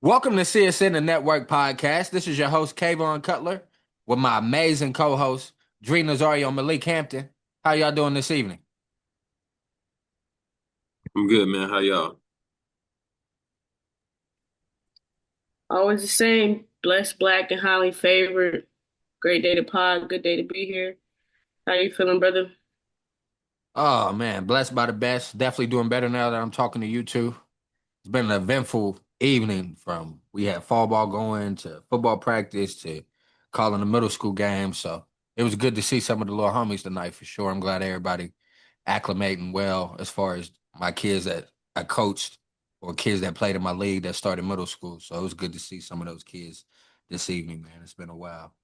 Welcome to CSN the Network Podcast. This is your host, Kayvon Cutler, with my amazing co-host, Dree Nazario Malik Hampton. How y'all doing this evening? I'm good, man. How y'all? Always the same. Blessed, black, and highly favored. Great day to pod. Good day to be here. How you feeling, brother? Oh man, blessed by the best. Definitely doing better now that I'm talking to you two. It's been an eventful evening from we had fall ball going to football practice to calling a middle school game. So it was good to see some of the little homies tonight for sure. I'm glad everybody acclimating well as far as my kids that I coached or kids that played in my league that started middle school. So it was good to see some of those kids this evening, man. It's been a while.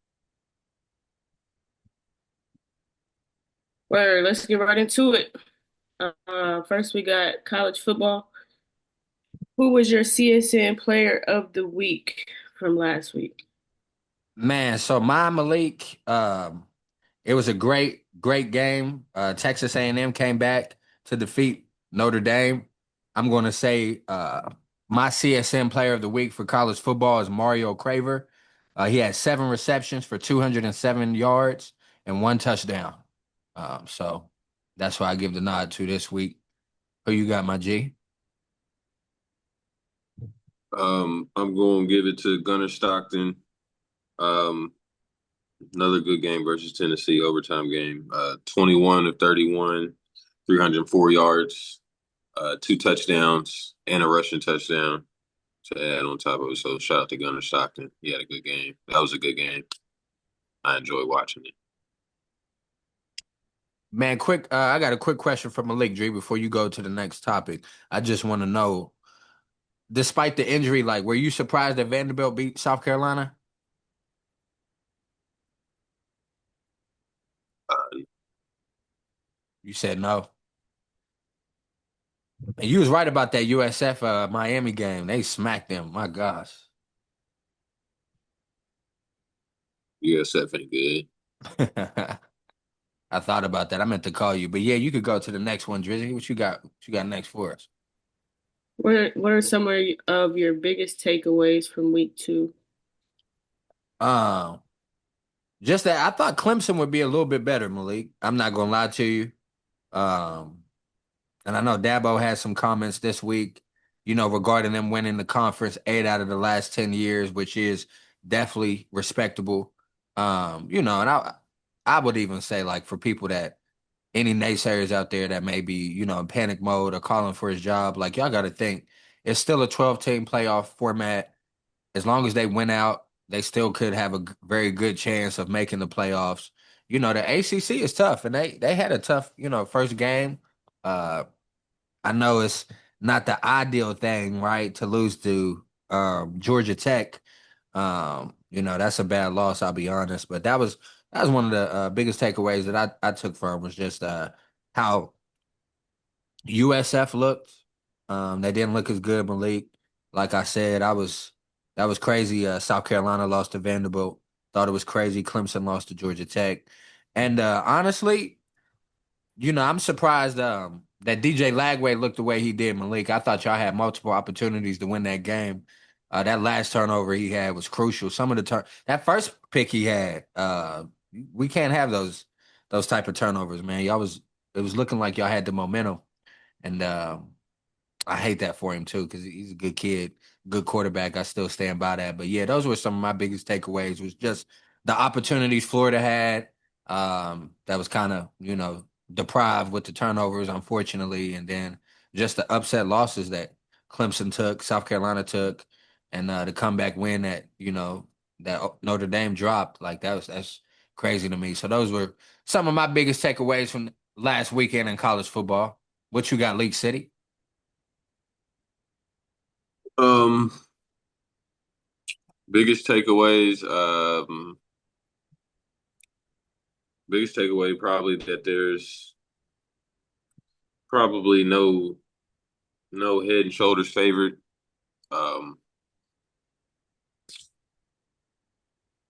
Well, let's get right into it. First, we got college football. Who was your CSN player of the week from last week? Man, so my Malik, it was a great game. Texas A&M came back to defeat Notre Dame. I'm going to say my CSN player of the week for college football is Mario Craver. He had 7 receptions for 207 yards and 1 touchdown. So that's why I give the nod to this week. Who you got, my G? I'm going to give it to Gunnar Stockton. Um, Another good game versus Tennessee, overtime game. 21 of 31, 304 yards, 2 touchdowns, and a rushing touchdown to add on top of it. So shout out to Gunnar Stockton. He had a good game. That was a good game. I enjoyed watching it. Man, quick. I got a quick question for Malik G before you go to the next topic. I just want to know, despite the injury, like, were you surprised that Vanderbilt beat South Carolina? Uh, You said no. And you was right about that USF Miami game. They smacked them. My gosh. USF ain't good. I thought about that. I meant to call you, but yeah, you could go to the next one, Drizzy. What you got? What you got next for us? What are some of your biggest takeaways from week two? Um, just that I thought Clemson would be a little bit better, Malik. I'm not gonna lie to you. Um, and I know Dabo had some comments this week, regarding them winning the conference 8 out of the last 10 years, which is definitely respectable. And I would even say like for people that any naysayers out there that may be, in panic mode or calling for his job, like y'all got to think it's still a 12 team playoff format. As long as they win out, they still could have a very good chance of making the playoffs. The ACC is tough, and they had a tough, first game. Uh, I know it's not the ideal thing, right, to lose to Georgia Tech. That's a bad loss, I'll be honest. But that was one of the biggest takeaways that I took from was just how USF looked. They didn't look as good, Malik. Like I said, that was crazy. South Carolina lost to Vanderbilt. Thought it was crazy. Clemson lost to Georgia Tech. And honestly, I'm surprised that DJ Lagway looked the way he did, Malik. I thought y'all had multiple opportunities to win that game. That last turnover he had was crucial. Some of the that first pick he had, we can't have those type of turnovers, man. It was looking like y'all had the momentum, and I hate that for him too because he's a good kid, good quarterback. I still stand by that. But yeah, those were some of my biggest takeaways. Was just the opportunities Florida had. That was kind of deprived with the turnovers, unfortunately, and then just the upset losses that Clemson took, South Carolina took, and the comeback win that that Notre Dame dropped. Like that's crazy to me. So those were some of my biggest takeaways from last weekend in college football. What you got, League City? Um, biggest takeaways. Biggest takeaway probably that there's probably no head and shoulders favorite. Um,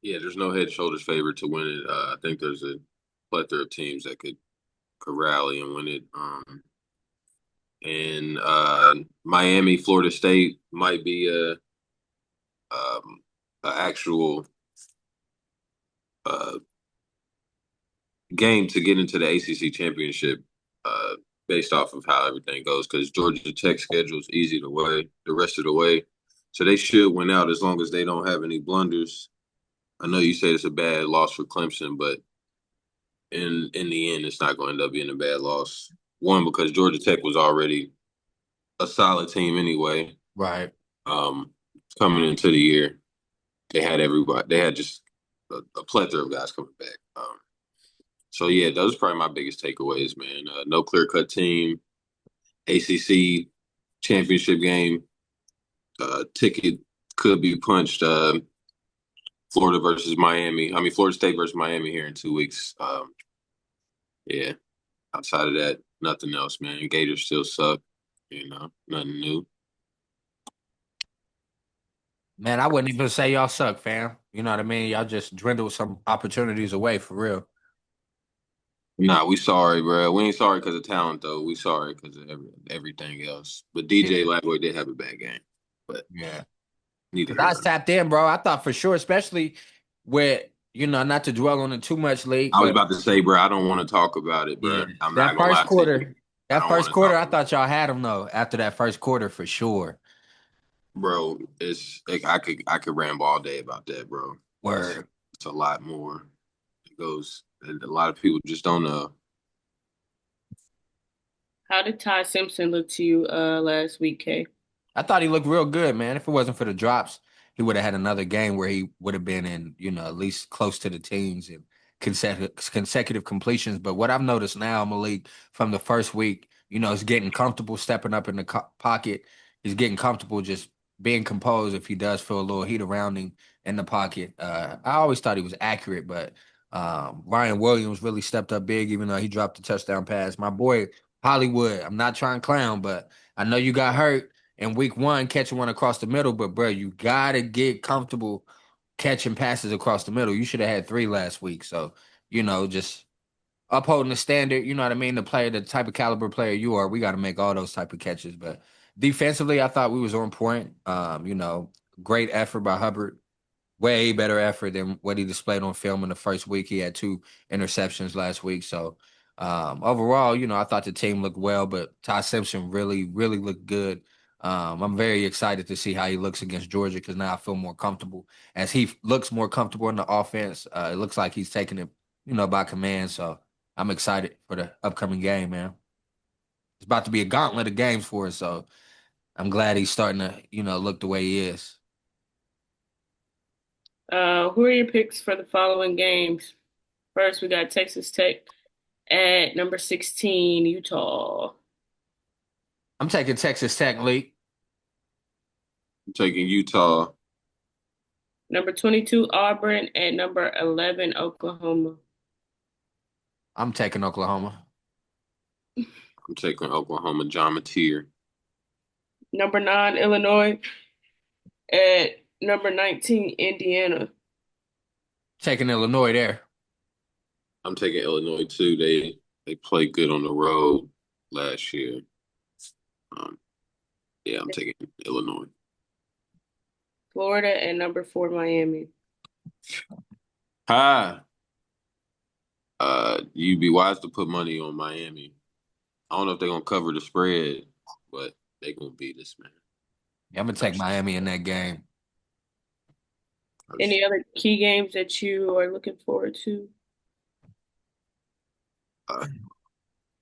yeah, there's no head and shoulders favorite to win it. I think there's a plethora of teams that could rally and win it. And Miami, Florida State might be an actual uh, game to get into the ACC championship based off of how everything goes. Because Georgia Tech schedule is easy the way the rest of the way, so they should win out as long as they don't have any blunders. I know you say it's a bad loss for Clemson, but in the end, it's not going to end up being a bad loss. One, because Georgia Tech was already a solid team anyway. Right. Um, Coming into the year, they had everybody. They had just a plethora of guys coming back. So yeah, those are probably my biggest takeaways, man. No clear cut team, ACC championship game, ticket could be punched. Florida versus Miami. I mean, Florida State versus Miami here in 2 weeks. Yeah, outside of that, nothing else, man. Gators still suck. Nothing new. Man, I wouldn't even say y'all suck, fam. You know what I mean? Y'all just dwindled some opportunities away for real. Nah, we sorry, bro. We ain't sorry because of talent, though. We sorry because of everything else. But DJ Yeah. Lagway did have a bad game, but Yeah. neither Cause I here was nor there. tapped in, bro. I thought for sure, especially with, not to dwell on it too much, league, I was but about to say, bro, I don't want to talk about it, yeah, bro. I'm not that gonna first lie to you. quarter, I that don't want first to quarter, talk I about thought y'all had them though. After that first quarter, for sure. it, bro. It's like I could ramble all day about that, bro. It's Word. it's a lot more. It goes. And a lot of people just don't know. How did Ty Simpson look to you last week, Kay? I thought he looked real good, man. If it wasn't for the drops, he would have had another game where he would have been in, at least close to the teens and consecutive completions. But what I've noticed now, Malik, from the first week, is getting comfortable stepping up in the pocket. He's getting comfortable just being composed if he does feel a little heat around him in the pocket. I always thought he was accurate, but Ryan Williams really stepped up big, even though he dropped the touchdown pass. My boy Hollywood, I'm not trying to clown, but I know you got hurt in week one catching one across the middle, but bro, you gotta get comfortable catching passes across the middle. You should have had three last week. So, just upholding the standard, you know what I mean? The type of caliber player you are, we gotta make all those type of catches. But defensively, I thought we was on point. Great effort by Hubbard, way better effort than what he displayed on film in the first week. He had two interceptions last week. So overall, I thought the team looked well, but Ty Simpson really, really looked good. I'm very excited to see how he looks against Georgia because now I feel more comfortable. As he looks more comfortable in the offense, it looks like he's taking it, by command. So I'm excited for the upcoming game, man. It's about to be a gauntlet of games for us. So I'm glad he's starting to, look the way he is. Who are your picks for the following games? First, we got Texas Tech at number 16, Utah. I'm taking Texas Tech, Lee. I'm taking Utah. Number 22, Auburn at number 11, Oklahoma. I'm taking Oklahoma. I'm taking Oklahoma. John Mateer. Number 9, Illinois at number 19, Indiana. Taking Illinois there. I'm taking Illinois too. They played good on the road last year. Um, yeah, I'm taking Illinois. Florida at number 4, Miami. Hi. You'd be wise to put money on Miami. I don't know if they're gonna cover the spread, but they're gonna beat us, man. Yeah, I'm gonna take First, Miami in that game. first. Any other key games that you are looking forward to? Uh,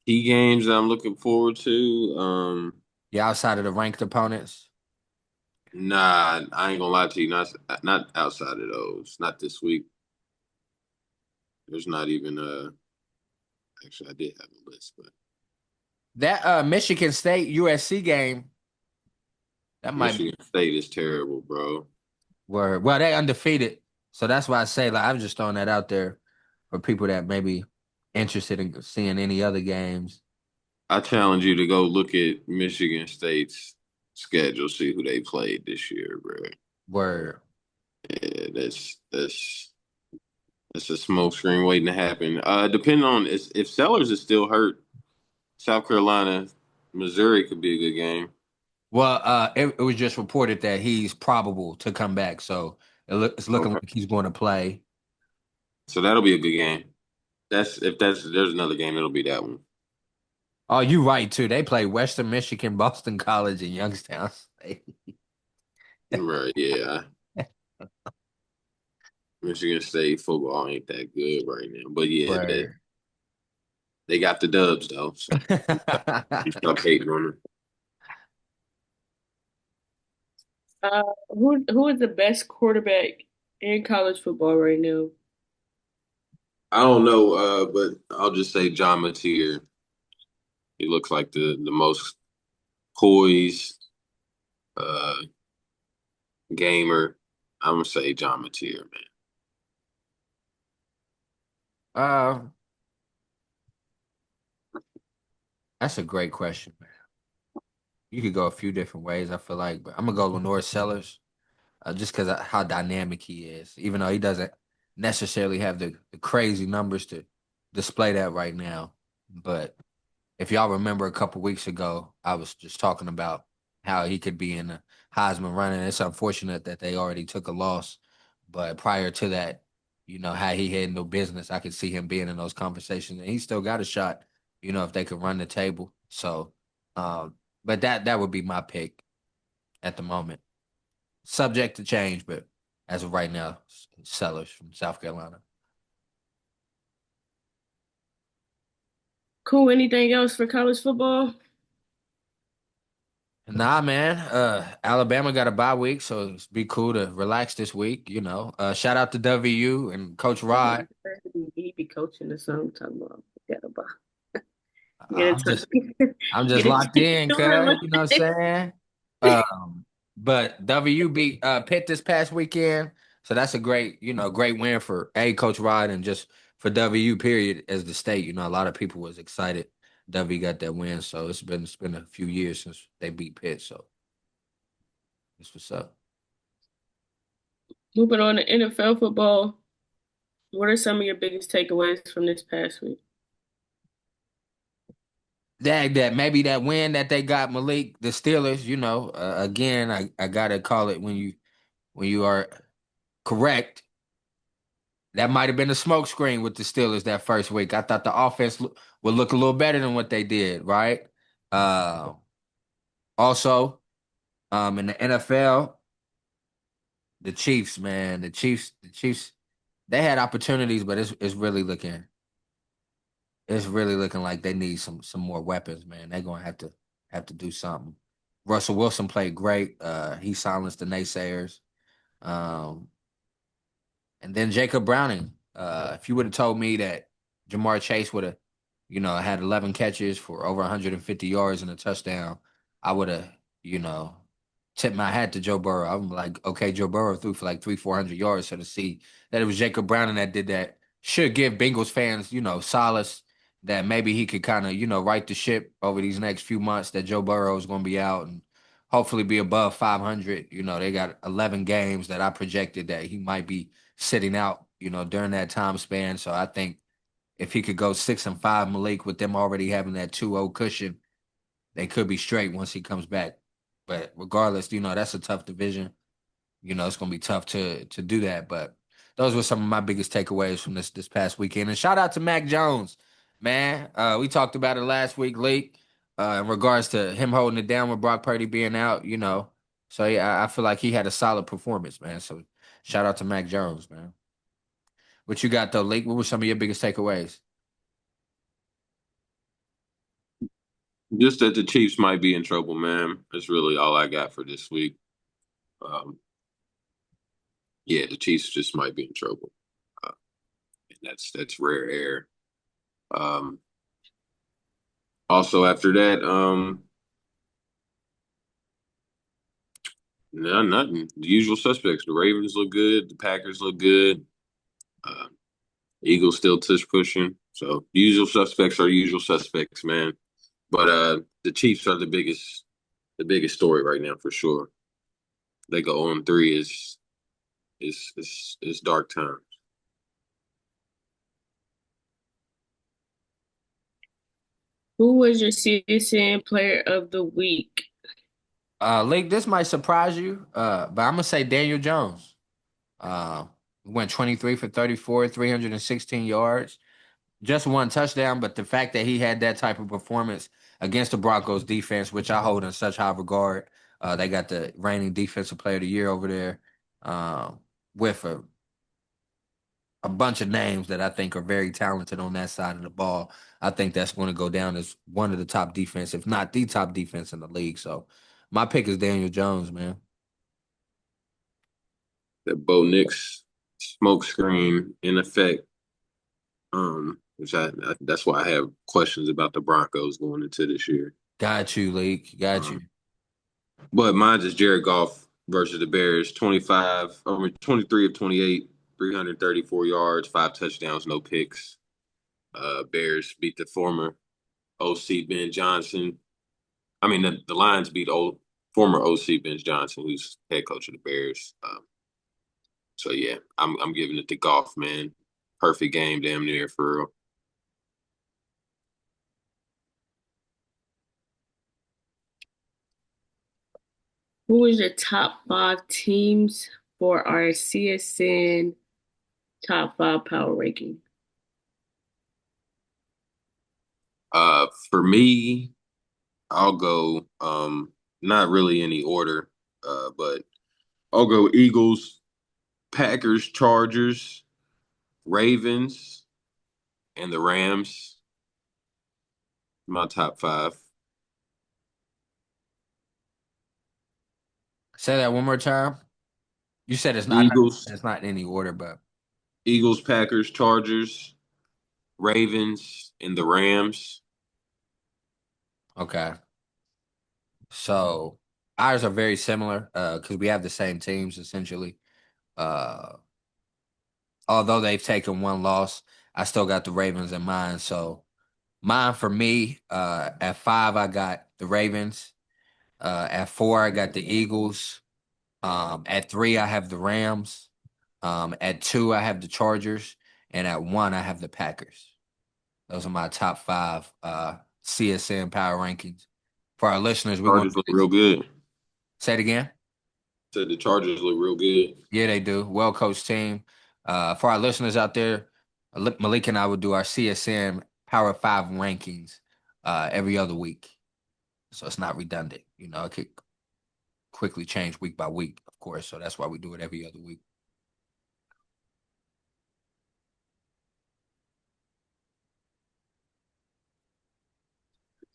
Key games that I'm looking forward to. Yeah, outside of the ranked opponents. Nah, I ain't gonna lie to you. Not outside of those. Not this week. There's not even Actually, I did have a list, but That Michigan State USC game, that might be Michigan State is terrible, bro. where well they undefeated. So that's why I say like I'm just throwing that out there for people that may be interested in seeing any other games. I challenge you to go look at Michigan State's schedule, see who they played this year, bro. Where Yeah, that's a smoke screen waiting to happen. Depending on if Sellers is still hurt, South Carolina, Missouri could be a good game. Well, it was just reported that he's probable to come back, so it's looking Okay. like he's going to play. So that'll be a good game. There's another game, it'll be that one. Oh, you right too. They play Western Michigan, Boston College, and Youngstown State. Right, yeah. Michigan State football ain't that good right now. But yeah, they, Right. they got the dubs though. So you stop hating on them. Who is the best quarterback in college football right now? I don't know, but I'll just say John Mateer. He looks like the most poised uh gamer. I'm gonna say John Mateer, man. uh, that's a great question, man. You could go a few different ways. I feel like, but I'm gonna go with North Sellers, just because of how dynamic he is. Even though he doesn't necessarily have the crazy numbers to display that right now, but if y'all remember a couple weeks ago, I was just talking about how he could be in the Heisman running. It's unfortunate that they already took a loss, but prior to that, how he handled business, I could see him being in those conversations, and he still got a shot. If they could run the table. So, um, but that would be my pick at the moment, subject to change, but as of right now, Sellers from South Carolina. Cool. Anything else for college football? Nah, man. Alabama got a bye week, so it's be cool to relax this week. Shout out to WU and Coach Rod. He be coaching or something. Talking about forget about get I'm it just, to I'm just get it locked in, cuz. to You know what I'm saying? But WU beat Pitt this past weekend, so that's a great win for Coach Rod and just for WU period as the state. A lot of people was excited. W got that win, so it's been a few years since they beat Pitt, so that's what's up. Moving on to NFL football. What are some of your biggest takeaways from this past week? That maybe that win that they got Malik the Steelers. Again, I gotta call it when you are correct. That might have been a smoke screen with the Steelers that first week. I thought the offense would look a little better than what they did, right? Uh, also, in the NFL, the Chiefs, man, the Chiefs, they had opportunities, but it's really looking like they need some more weapons, man. They're gonna have to do something. Russell Wilson played great. He silenced the naysayers. Um, And then Jacob Browning. If you would have told me that Jamar Chase would have, had 11 catches for over 150 yards and a touchdown, I would have, you know, tipped my hat to Joe Burrow. I'm like, okay, Joe Burrow threw for like 400 yards. So to see that it was Jacob Browning that did that should give Bengals fans, solace that maybe he could kind of, right the ship over these next few months that Joe Burrow is going to be out and hopefully be above 500. They got 11 games that I projected that he might be sitting out, during that time span. So I think if he could go 6-5, Malik, with them already having that 2-0 cushion, they could be straight once he comes back. But regardless, that's a tough division. It's gonna be tough to do that. But those were some of my biggest takeaways from this past weekend. And shout out to Mac Jones, man. We talked about it last week, Leak, in regards to him holding it down with Brock Purdy being out. So yeah, I feel like he had a solid performance, man. So shout out to Mac Jones, man. What you got though, Leak? What were some of your biggest takeaways? Just that the Chiefs might be in trouble, man. That's really all I got for this week. Um, yeah, the Chiefs just might be in trouble. Uh, and that's rare air. Um, Also after that, no, nothing. The usual suspects. The Ravens look good. The Packers look good. Uh, Eagles still tush pushing. So the usual suspects are usual suspects, man. But the Chiefs are the biggest story right now for sure. They go on three is dark time. Who was your CSN player of the week? League, this might surprise you, but I'm gonna say Daniel Jones. Uh, went 23 for 34, 316 yards, just one touchdown. But the fact that he had that type of performance against the Broncos defense, which I hold in such high regard, they got the reigning defensive player of the year over there, with a bunch of names that I think are very talented on that side of the ball. I think that's going to go down as one of the top defense, if not the top defense in the league. So my pick is Daniel Jones, man. That Bo Nix smoke screen in effect. Which that's why I have questions about the Broncos going into this year. Got you, League. Got you. Um, but mine's is Jared Goff versus the Bears. 23 of 28, 334 yards, 5 touchdowns, no picks. Bears beat the former OC Ben Johnson. I mean, the Lions beat former OC Ben Johnson, who's head coach of the Bears. So yeah, I'm giving it to Goff, man. Perfect game, damn near for real. Who is your top five teams for our CSN top five power ranking? For me, I'll go not really any order, but I'll go Eagles, Packers, Chargers, Ravens, and the Rams. My top five. Say that one more time. You said it's not. Eagles, It's not in any order, but Eagles, Packers, Chargers, Ravens, and the Rams. okay. So ours are very similar because we have the same teams essentially. Uh, although they've taken one loss, I still got the Ravens in mind. So mine for me, at five, I got the Ravens. At four, I got the Eagles. At three, I have the Rams. At two, I have the Chargers. And at one, I have the Packers. Those are my top five CSN power rankings. For our listeners, we're going Chargers to look real good. say it again. Said the Chargers look real good. Yeah, they do. Well coached team. For our listeners out there, Malik and I will do our CSN Power Five rankings every other week. So it's not redundant. You know, it could quickly change week by week, of course. So that's why we do it every other week.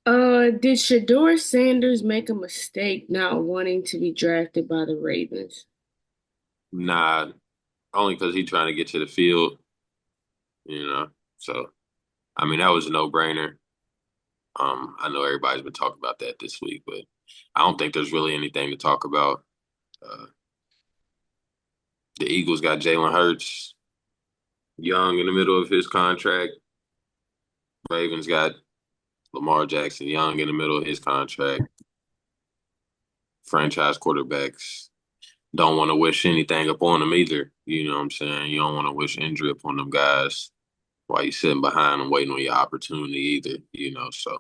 Did Shador Sanders make a mistake not wanting to be drafted by the Ravens? Nah, only because he's trying to get to the field, you know. So I mean, that was a no brainer. I know everybody's been talking about that this week, but I don't think there's really anything to talk about. Uh, the Eagles got Jalen Hurts, young in the middle of his contract. Ravens got Lamar Jackson, young in the middle of his contract. Franchise quarterbacks don't want to wish anything upon them either. You know what I'm saying? You don't want to wish injury upon them guys while you sitting behind them waiting on your opportunity either. You know, so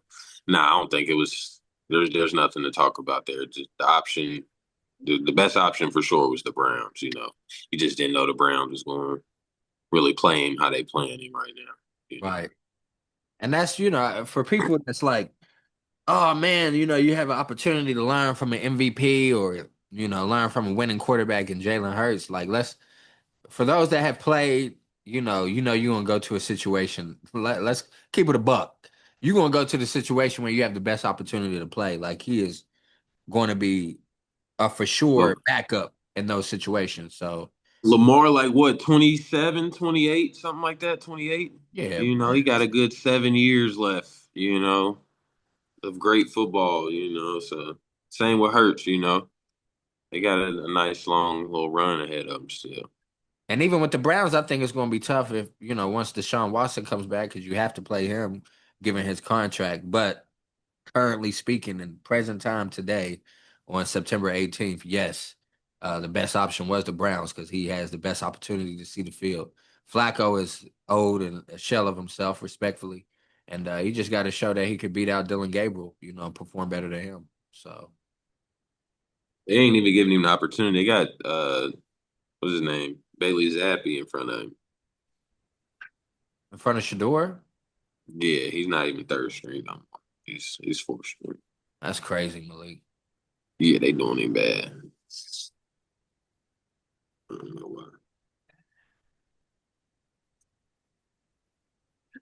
I don't think it was. There's nothing to talk about there. Just the option, the best option for sure was the Browns. You know, you just didn't know the Browns was going to really play him how they playing him right now. You know, Right. And that's, you know, for people that's like, oh man, you know, you have an opportunity to learn from an MVP or, you know, learn from a winning quarterback in Jalen Hurts. Like, for those that have played, you're gonna go to a situation. Let's keep it a buck. You're gonna go to the situation where you have the best opportunity to play. Like he is going to be a for sure well, backup in those situations. So Lamar, like what, 27, 28, something like that, 28? yeah, You know, he got a good 7 years left, you know, of great football, you know. So same with Hurts, you know. They got a nice long little run ahead of them still. and even with the Browns, I think it's going to be tough if once Deshaun Watson comes back because you have to play him given his contract. But currently speaking, in present time today, on September 18th, yes, the best option was the Browns because he has the best opportunity to see the field. Flacco is old and a shell of himself, respectfully, and he just got to show that he could beat out Dylan Gabriel, perform better than him. So They ain't even giving him the opportunity. They got what's his name? Bailey Zappi in front of him. In front of Shador? Yeah, he's not even third string no more. He's fourth string. That's crazy, Malik. Yeah, they doing him bad. I don't know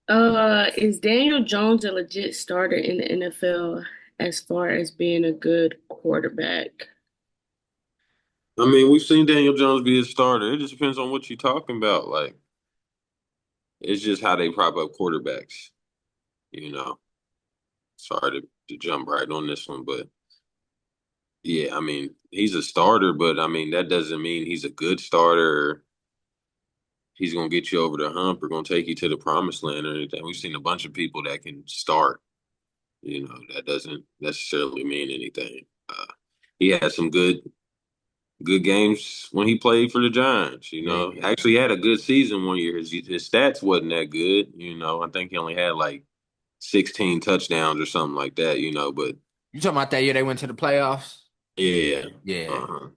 why. Is Daniel Jones a legit starter in the NFL as far as being a good quarterback? I mean, we've seen Daniel Jones be a starter. It just depends on what you're talking about. Like, it's just how they prop up quarterbacks. You know, sorry to jump right on this one, but yeah, I mean, he's a starter, but I mean, that doesn't mean he's a good starter. Or he's going to get you over the hump or going to take you to the promised land or anything. We've seen a bunch of people that can start. That doesn't necessarily mean anything. He had some good games when he played for the Giants. Yeah. Actually had a good season one year. His stats wasn't that good. I think he only had like 16 touchdowns or something like that. But You talking about that year they went to the playoffs? yeah. Yeah. Uh-huh.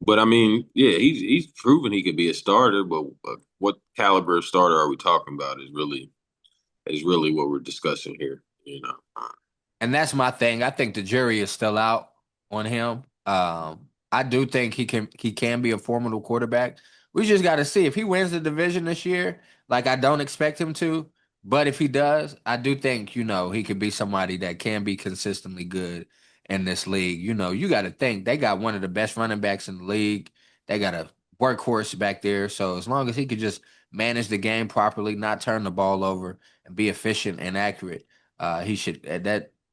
But I mean, yeah, he's proven he could be a starter. But what caliber of starter are we talking about? Is really what we're discussing here. And that's my thing. I think the jury is still out on him. I do think he can be a formidable quarterback. We just got to see if he wins the division this year. Like I don't expect him to, but if he does, I do think he could be somebody that can be consistently good in this league. You got to think they got one of the best running backs in the league. They got a workhorse back there. So as long as he could just manage the game properly, not turn the ball over, and be efficient and accurate, he should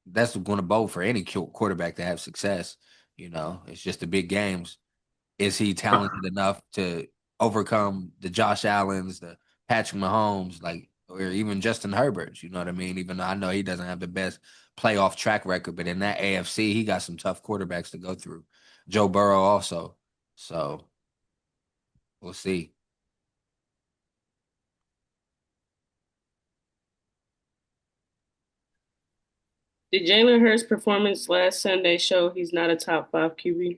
that's going to bode for any quarterback to have success. It's just the big games. Is he talented enough to overcome the Josh Allens, the Patrick Mahomes, like, or even Justin Herberts? You know what I mean? Even though I know he doesn't have the best playoff track record, but in that AFC, he got some tough quarterbacks to go through. Joe Burrow also. So we'll see. Did Jalen Hurts' performance last Sunday show he's not a top five QB?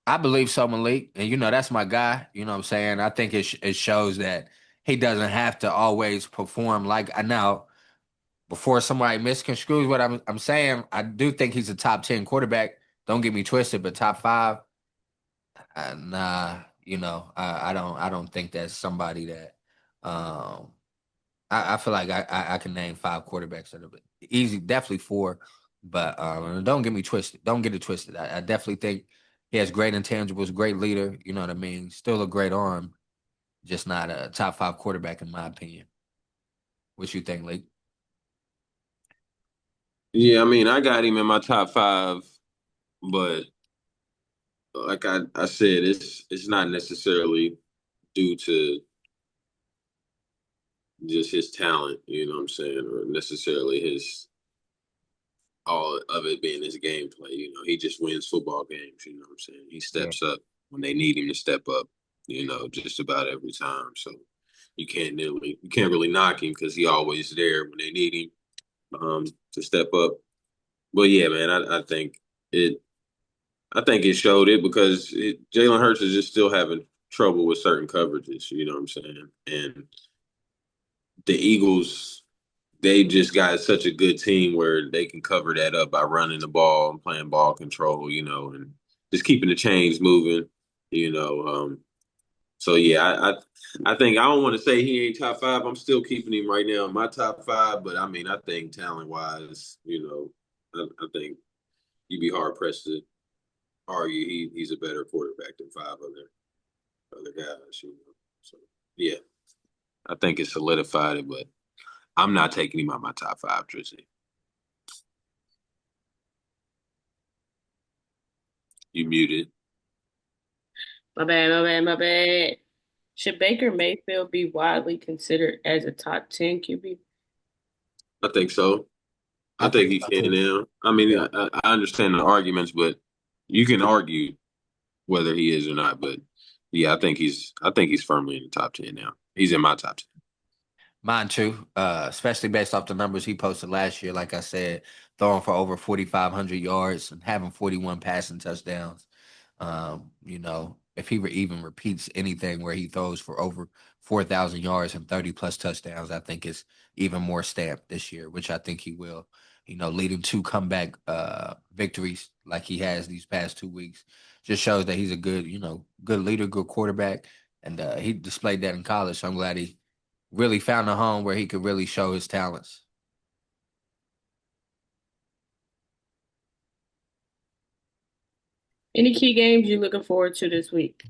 I believe so, Malik. And that's my guy. You know what I'm saying? I think it shows that he doesn't have to always perform like I know. Before somebody misconstrues what I'm saying, I do think he's a top 10 quarterback. Don't get me twisted, but top five, nah, I don't think that's somebody that um I feel like I can name five quarterbacks that are easy, definitely four, but don't get me twisted. Don't get it twisted. I definitely think he has great intangibles, great leader, you know what I mean? Still a great arm, just not a top five quarterback in my opinion. What you think, Lee? Yeah, I mean, I got him in my top five, but like I said, it's not necessarily due to just his talent, you know what I'm saying, or necessarily his all of it being his gameplay. He just wins football games, you know what I'm saying? He Yeah. steps up when they need him to step up, just about every time. So you can't really knock him because he always there when they need him to step up. But yeah, man, it I think it showed it because Jalen Hurts is just still having trouble with certain coverages. You know what I'm saying? And the Eagles, they just got such a good team where they can cover that up by running the ball and playing ball control. And just keeping the chains moving. You know, so yeah, I think I don't want to say he ain't top five. I'm still keeping him right now in my top five, but I mean, I think talent wise, I think you'd be hard pressed to argue he's a better quarterback than five other guys. So yeah, I think it solidified it, but I'm not taking him out my top five, Drizzy. You muted. My bad, my bad, my bad. Should Baker Mayfield be widely considered as a top 10 QB? I think so. I I think think he so can too. now. I mean, Yeah. I understand the arguments, but you can argue whether he is or not. But yeah, I think he's firmly in the top 10 now. He's in my top 10. Mine too, especially based off the numbers he posted last year. Like I said, throwing for over 4,500 yards and having 41 passing touchdowns. If he even repeats anything where he throws for over 4,000 yards and 30 plus touchdowns, I think it's even more stamped this year, which I think he will. Leading two comeback victories like he has these past 2 weeks just shows that he's a good, good leader, good quarterback, and he displayed that in college. So I'm glad he really found a home where he could really show his talents. Any key games you looking forward to this week?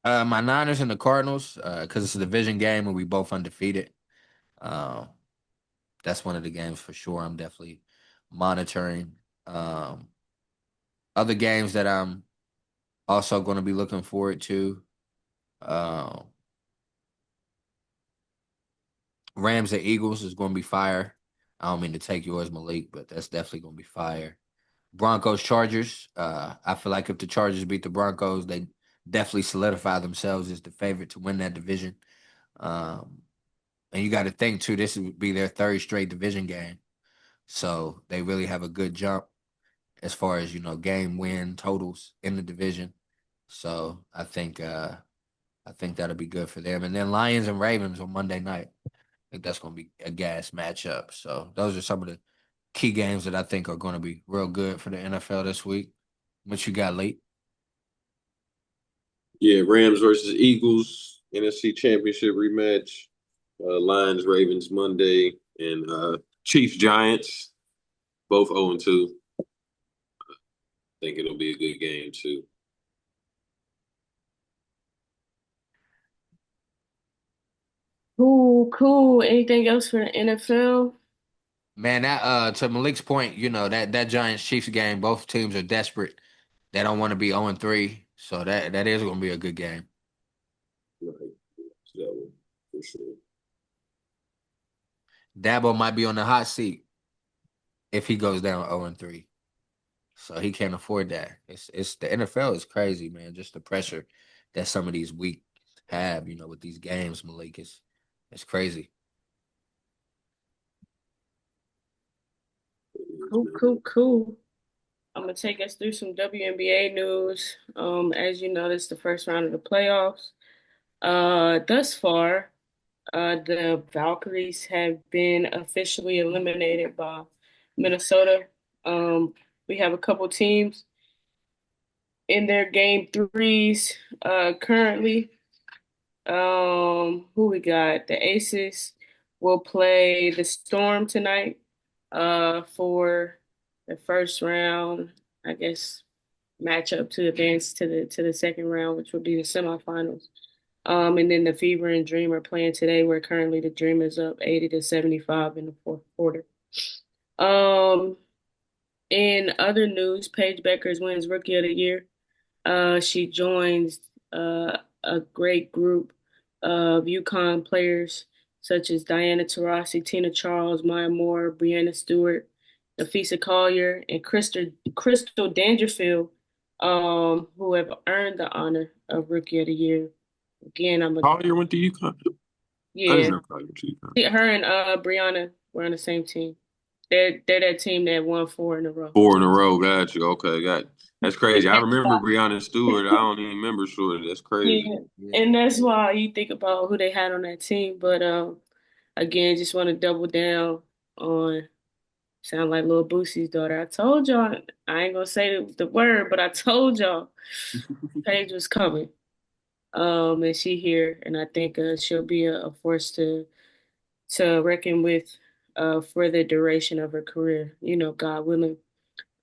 My Niners and the Cardinals, because it's a division game and we both undefeated. Um, that's one of the games for sure. I'm definitely monitoring. Um, Other games that I'm also going to be looking forward to. Um, Rams and Eagles is going to be fire. I don't mean to take yours, Malik, but that's definitely going to be fire. Broncos Chargers. I feel like if the Chargers beat the Broncos, they definitely solidify themselves as the favorite to win that division. Um, and you got to think too, this would be their third straight division game, so they really have a good jump as far as game win totals in the division. So I think that'll be good for them. And then Lions and Ravens on Monday night. I think that's going to be a gas matchup. So those are some of the key games that I think are going to be real good for the NFL this week. What you got late? Yeah, Rams versus Eagles, NFC Championship rematch. Lions Ravens Monday, and Chiefs Giants, both 0-2. Think it'll be a good game too. Cool, cool. Anything else for the NFL? Man, that to Malik's point, that Giants Chiefs game, both teams are desperate. They don't want to be 0-3. So that is going to be a good game. Right. So for sure. Dabo might be on the hot seat if he goes down 0-3. So he can't afford that. It's the NFL is crazy, man. Just the pressure that some of these weak have, with these games, Malik, it's crazy. Cool, cool, cool. I'm gonna take us through some WNBA news. As you know, this is the first round of the playoffs. Thus far, the Valkyries have been officially eliminated by Minnesota. Um, we have a couple teams in their game threes currently. Who we got? The Aces will play the Storm tonight for the first round, I guess, matchup to advance to the second round, which would be the semifinals. And then the Fever and Dream are playing today, where currently the Dream is up 80-75 in the fourth quarter. Um, in other news, Paige Beckers wins Rookie of the Year. She joins a great group of UConn players such as Diana Taurasi, Tina Charles, Maya Moore, Brianna Stewart, Nafisa Collier, and Crystal Dangerfield, who have earned the honor of Rookie of the Year. Again, Collier went to UConn. I didn't yeah. know Collier went to UConn. Her and Brianna were on the same team. They're that team that won four in a row. 4 in a row. Got you. Okay, got you. That's crazy. I And remember Breonna Stewart. I don't even remember Stewart. That's crazy. yeah, Yeah. and that's why you think about who they had on that team. But again, just want to double down on sound like Lil Boosie's daughter. I told y'all, I ain't gonna say the word, but I told y'all Paige was coming. And she here, and I think she'll be a force to reckon with for the duration of her career. God willing.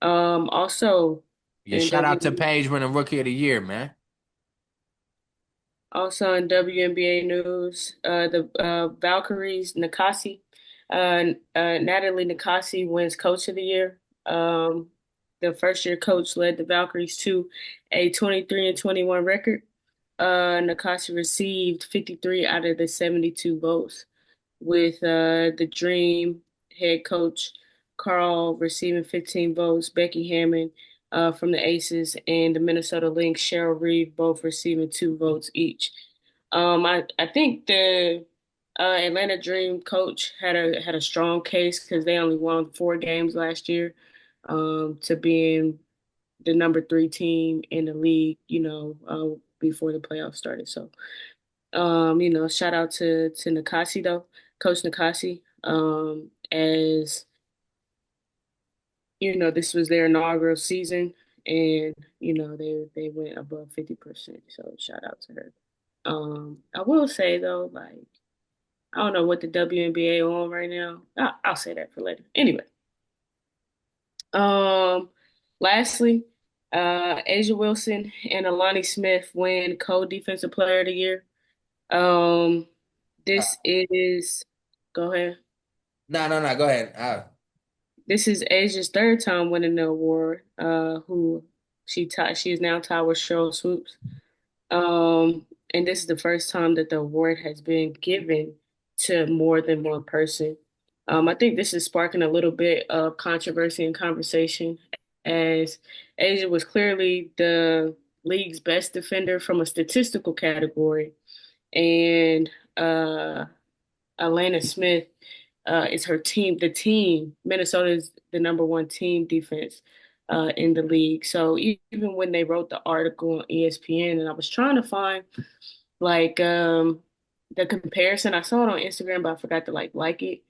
Also Yeah, in shout out to W. Paige winning Rookie of the Year, man. Also in WNBA news, the Valkyries Nakasi, Natalie Nakasi wins Coach of the Year. The first year coach led the Valkyries to a 23-21 record. Nakasi received 53 out of the 72 votes, with the Dream head coach Carl receiving 15 votes, Becky Hammond from the Aces, and the Minnesota Lynx Cheryl Reeve both receiving 2 votes each. I think Atlanta Dream coach had a strong case because they only won 4 games last year, to being the number 3 team in the league. Before the playoffs started. So, shout out to Nakasi though, Coach Nakasi. As this was their inaugural season, and they went above 50%. So shout out to her. I will say though, like I don't know what the WNBA on right now. I'll say that for later. Anyway, um, lastly, Asia Wilson and Alani Smith win co-defensive player of the year. Um, this is Go ahead. No, no, no. Go ahead. This is Asia's third time winning the award. Who she is now tied with Cheryl Swoops. And this is the first time that the award has been given to more than one person. I think this is sparking a little bit of controversy and conversation, as Asia was clearly the league's best defender from a statistical category, and Alana Smith is her team. The team, Minnesota is the number 1 team defense in the league. So even when they wrote the article on ESPN, and I was trying to find like the comparison, I saw it on Instagram, but I forgot to like it.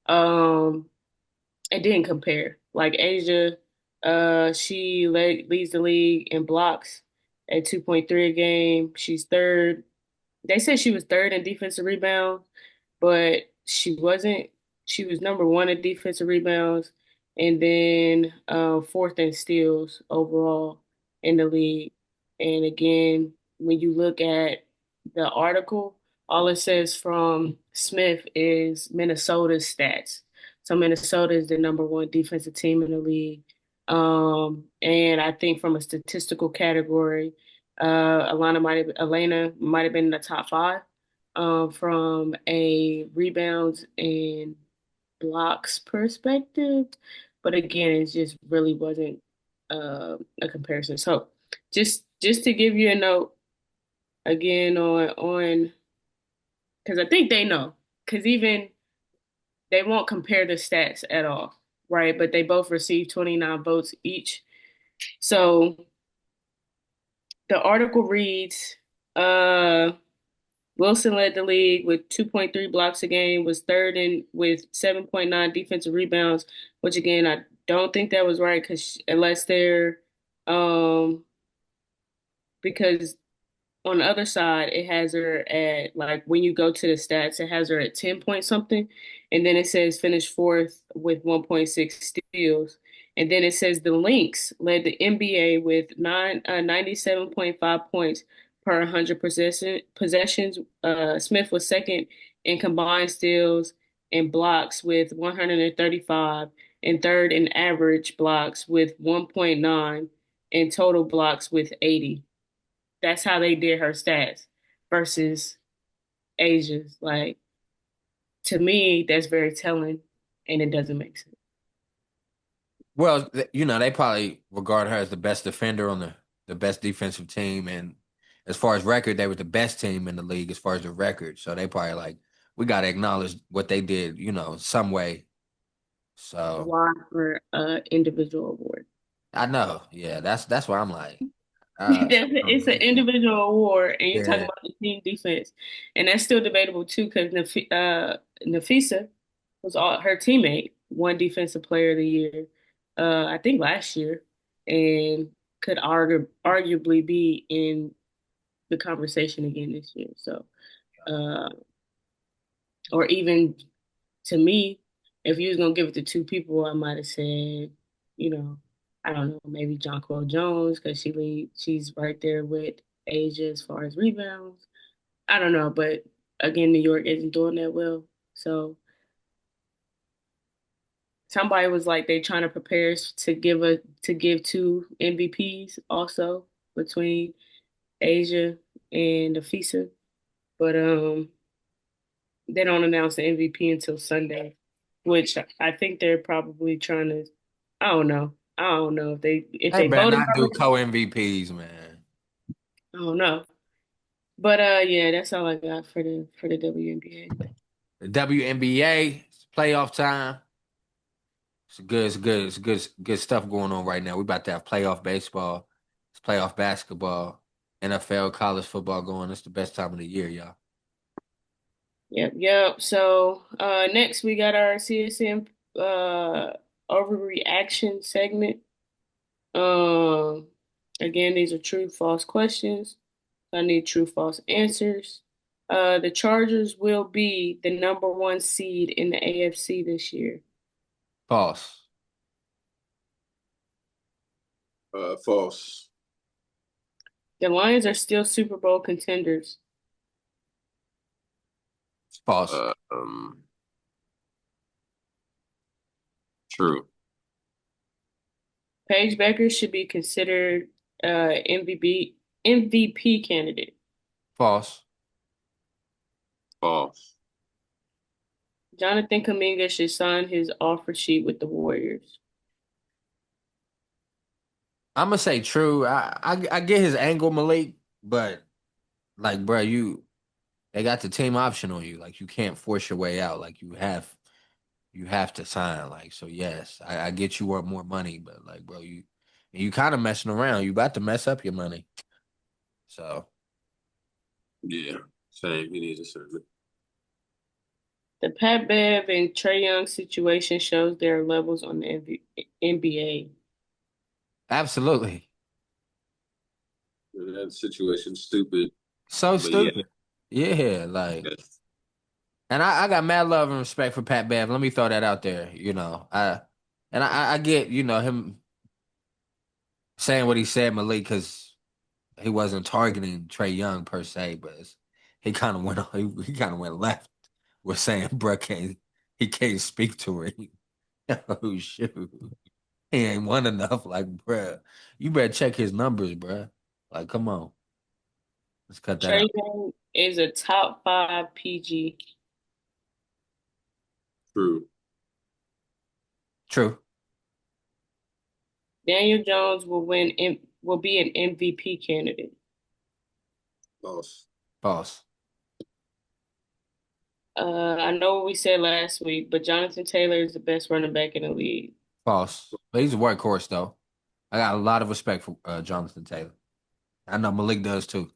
Um, it didn't compare. Like Asia, she leads the league in blocks at 2.3 a game. She's third. They said she was third in defensive rebounds, but she wasn't. She was number 1 in defensive rebounds, and then fourth in steals overall in the league. And again, when you look at the article, all it says from Smith is Minnesota's stats. So Minnesota is the number 1 defensive team in the league. And I think from a statistical category, Elena might have been in the top 5, from a rebounds and blocks perspective. But again, it just really wasn't a comparison. So just to give you a note again on because I think they know, because even they won't compare the stats at all, right? But they both received 29 votes each. So the article reads, Wilson led the league with 2.3 blocks a game, was third in with 7.9 defensive rebounds, which again, I don't think that was right because unless they're, because on the other side, it has her at like when you go to the stats, it has her at 10 point something. And then it says finished fourth with 1.6 steals. And then it says the Lynx led the NBA with 97.5 points per 100 possessions. Smith was second in combined steals and blocks with 135, and third in average blocks with 1.9, and total blocks with 80. That's how they did her stats versus Asia's. Like, to me, that's very telling, and it doesn't make sense. Well, they probably regard her as the best defender on the best defensive team, and as far as record, they were the best team in the league as far as the record. So they probably like we got to acknowledge what they did, some way. So Why for individual award? I know, yeah, that's why I'm like, It's an individual award, and you're talking yeah, about the team defense, and that's still debatable too, because Nafisa was all her teammate won Defensive Player of the Year, I think last year, and could arguably be in the conversation again this year. So, uh, or even to me, if you was gonna give it to 2 people, I might have said, you know, I don't know, maybe Jonquel Jones because she's right there with Asia as far as rebounds. I don't know, but again, New York isn't doing that well. So somebody was like they trying to prepare us to give 2 MVPs also between Asia and the FISA, but they don't announce the MVP until Sunday, which I think they're probably trying to. I don't know. I don't know if they they better voted not do already. co-MVPs, man. I don't know. But yeah, that's all I got for the WNBA. The WNBA, it's playoff time. It's good stuff going on right now. We about to have playoff baseball, it's playoff basketball, NFL, college football going. It's the best time of the year, y'all. Yep, yep. So next we got our CSN overreaction segment. Um Again, these are true false questions. I need true false answers. The Chargers will be the number one seed in the AFC this year. False. False. The Lions are still Super Bowl contenders. False. Uh, true. Paige Becker should be considered MVP candidate. False. False. Jonathan Kuminga should sign his offer sheet with the Warriors. I'm gonna say true. I get his angle, Malik, but like, bro, they got the team option on you. Like, you can't force your way out. Like, you have to sign. Like, so yes, I get you want more money, but like, bro, you kind of messing around. You about to mess up your money. So Yeah. Same. He needs a surgery. The Pat Bev and Trey Young situation shows their levels on the NBA. absolutely, That situation's stupid, so but yeah. stupid. Yeah, like, Yes. and I got mad love and respect for Pat Bev. Let me throw that out there. I get him saying what he said, Malik, because he wasn't targeting Trey Young per se, but he kind of went he kind of went left with saying, "Bruh he can't speak to her." Oh shoot, he ain't won enough. Like, bruh, you better check his numbers, bruh. Like, come on, let's cut that Trey out. Young is a top five PG. True. True, Daniel Jones will be an MVP candidate. False. false, I know what we said last week, but Jonathan Taylor is the best running back in the league. false. But he's a workhorse though. I got a lot of respect for Jonathan Taylor. I know Malik does too.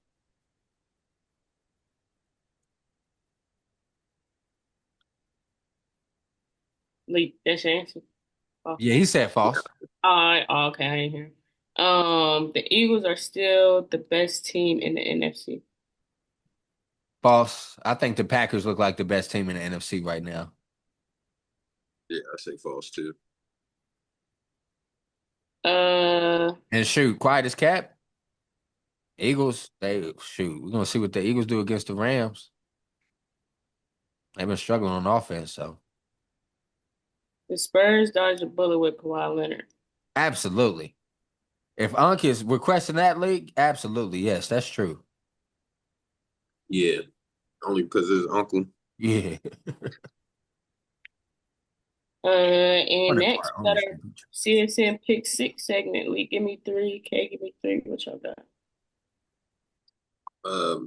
Lee, that's your answer. Oh, Yeah, he said false. okay, I ain't here. The Eagles are still the best team in the NFC. False. I think the Packers look like the best team in the NFC right now. Yeah, I say false too. Uh, And shoot, quiet as cat. Eagles, they shoot. We're gonna see what the Eagles do against the Rams. They've been struggling on offense, so the Spurs dodged a bullet with Kawhi Leonard. absolutely. If Unc is requesting that league, absolutely, yes, that's true. Yeah. Only because his uncle. Yeah. And Running next part we got ownership. our CSN Pick Six segment. Lee, give me three. K, give me three. What y'all got?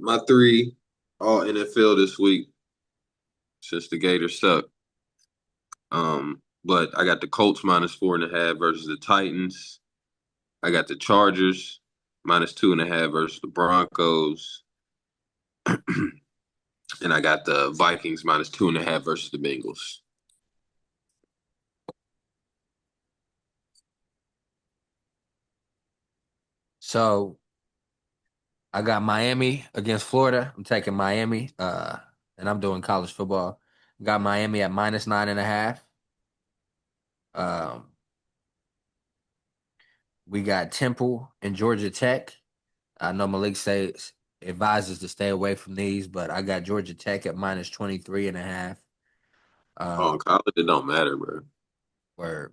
My three all NFL this week since the Gators suck. But I got the Colts -4.5 versus the Titans. I got the Chargers -2.5 versus the Broncos. And I got the Vikings -2.5 versus the Bengals. So I got Miami against Florida. I'm taking Miami. And I'm doing college football. Got Miami at -9.5. Um, we got Temple and Georgia Tech. I know Malik says advises to stay away from these, but I got Georgia Tech at -23.5. Oh, in Um, college, it don't matter, bro. where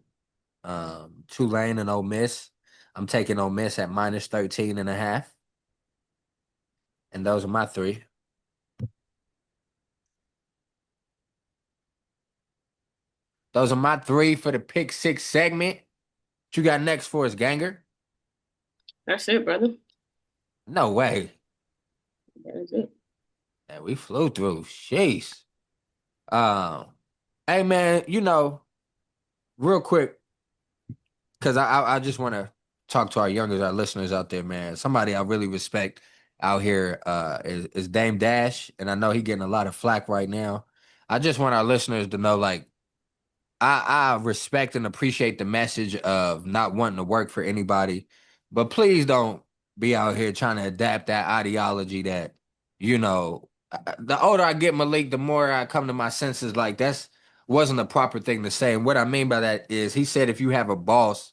Tulane and Ole Miss. I'm taking Ole Miss at -13.5. And those are my three. Those are my three for the pick six segment. What you got next for us, Ganger? That's it, brother. No way. That is it. Man, we flew through. Jeez. Um, hey man, real quick, because I just want to talk to our listeners out there, man. Somebody I really respect out here is Dame Dash, and I know he getting a lot of flack right now. I just want our listeners to know, like, I respect and appreciate the message of not wanting to work for anybody, but please don't be out here trying to adapt that ideology that, the older I get, Malik, the more I come to my senses. Like, that's wasn't a proper thing to say. And what I mean by that is he said if you have a boss,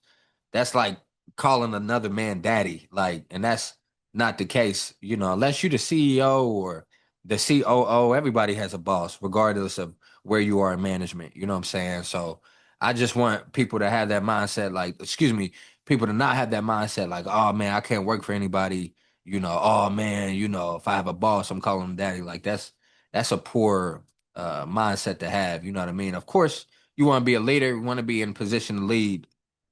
that's like calling another man daddy. Like, and that's not the case, unless you're the CEO or the COO, everybody has a boss, regardless of where you are in management. You know what I'm saying? So I just want people to have that mindset, like, excuse me, people to not have that mindset, like, oh man, I can't work for anybody. Oh man, if I have a boss, I'm calling him daddy. Like that's a poor mindset to have. You know what I mean? Of course, you want to be a leader, you want to be in position to lead,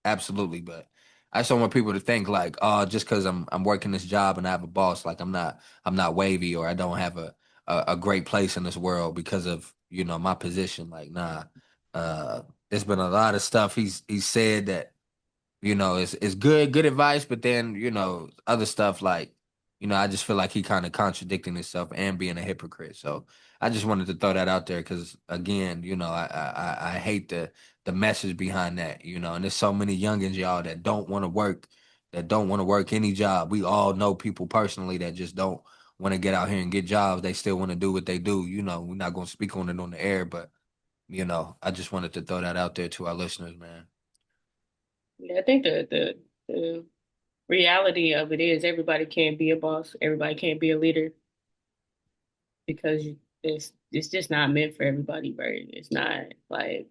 absolutely. But I just don't want people to think like, oh, just because I'm working this job and I have a boss, like I'm not wavy or I don't have a great place in this world because of my position. Like, nah. There's been a lot of stuff he's said that it's good advice, but then other stuff like I just feel like he kind of contradicting himself and being a hypocrite. So I just wanted to throw that out there because again, I hate the message behind that. And there's so many youngins, y'all, that don't want to work, that don't want to work any job. We all know people personally that just don't want to get out here and get jobs. They still want to do what they do. We're not going to speak on it on the air, but I just wanted to throw that out there to our listeners, man. Yeah, I think the reality of it is everybody can't be a boss, everybody can't be a leader because it's just not meant for everybody, right? It's not like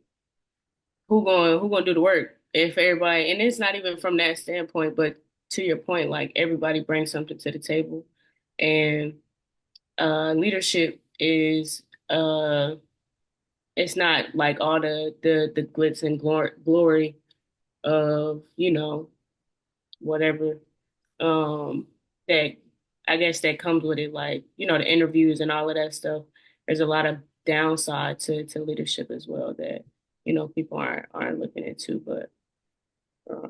who gonna do the work if everybody, and it's not even from that standpoint, but to your point, like everybody brings something to the table, and leadership is it's not like all the glitz and glory of whatever that I guess that comes with it, like the interviews and all of that stuff. There's a lot of downside to leadership as well that people aren't looking into. But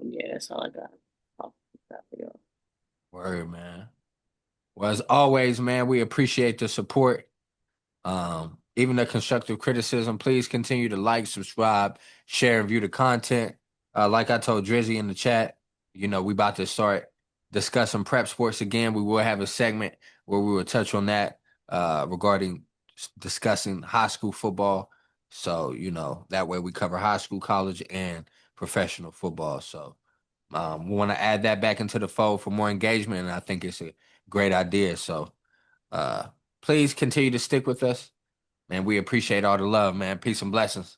yeah, that's all I got. All I got for y'all. Word, man. Well, as always, man, we appreciate the support. Even the constructive criticism. Please continue to like, subscribe, share, and view the content. Like I told Drizzy in the chat, we about to start discussing prep sports again. We will have a segment where we will touch on that regarding discussing high school football. So, that way we cover high school, college, and professional football. So we want to add that back into the fold for more engagement, and I think it's a great idea. So uh, please continue to stick with us. Man, we appreciate all the love, man. Peace and blessings.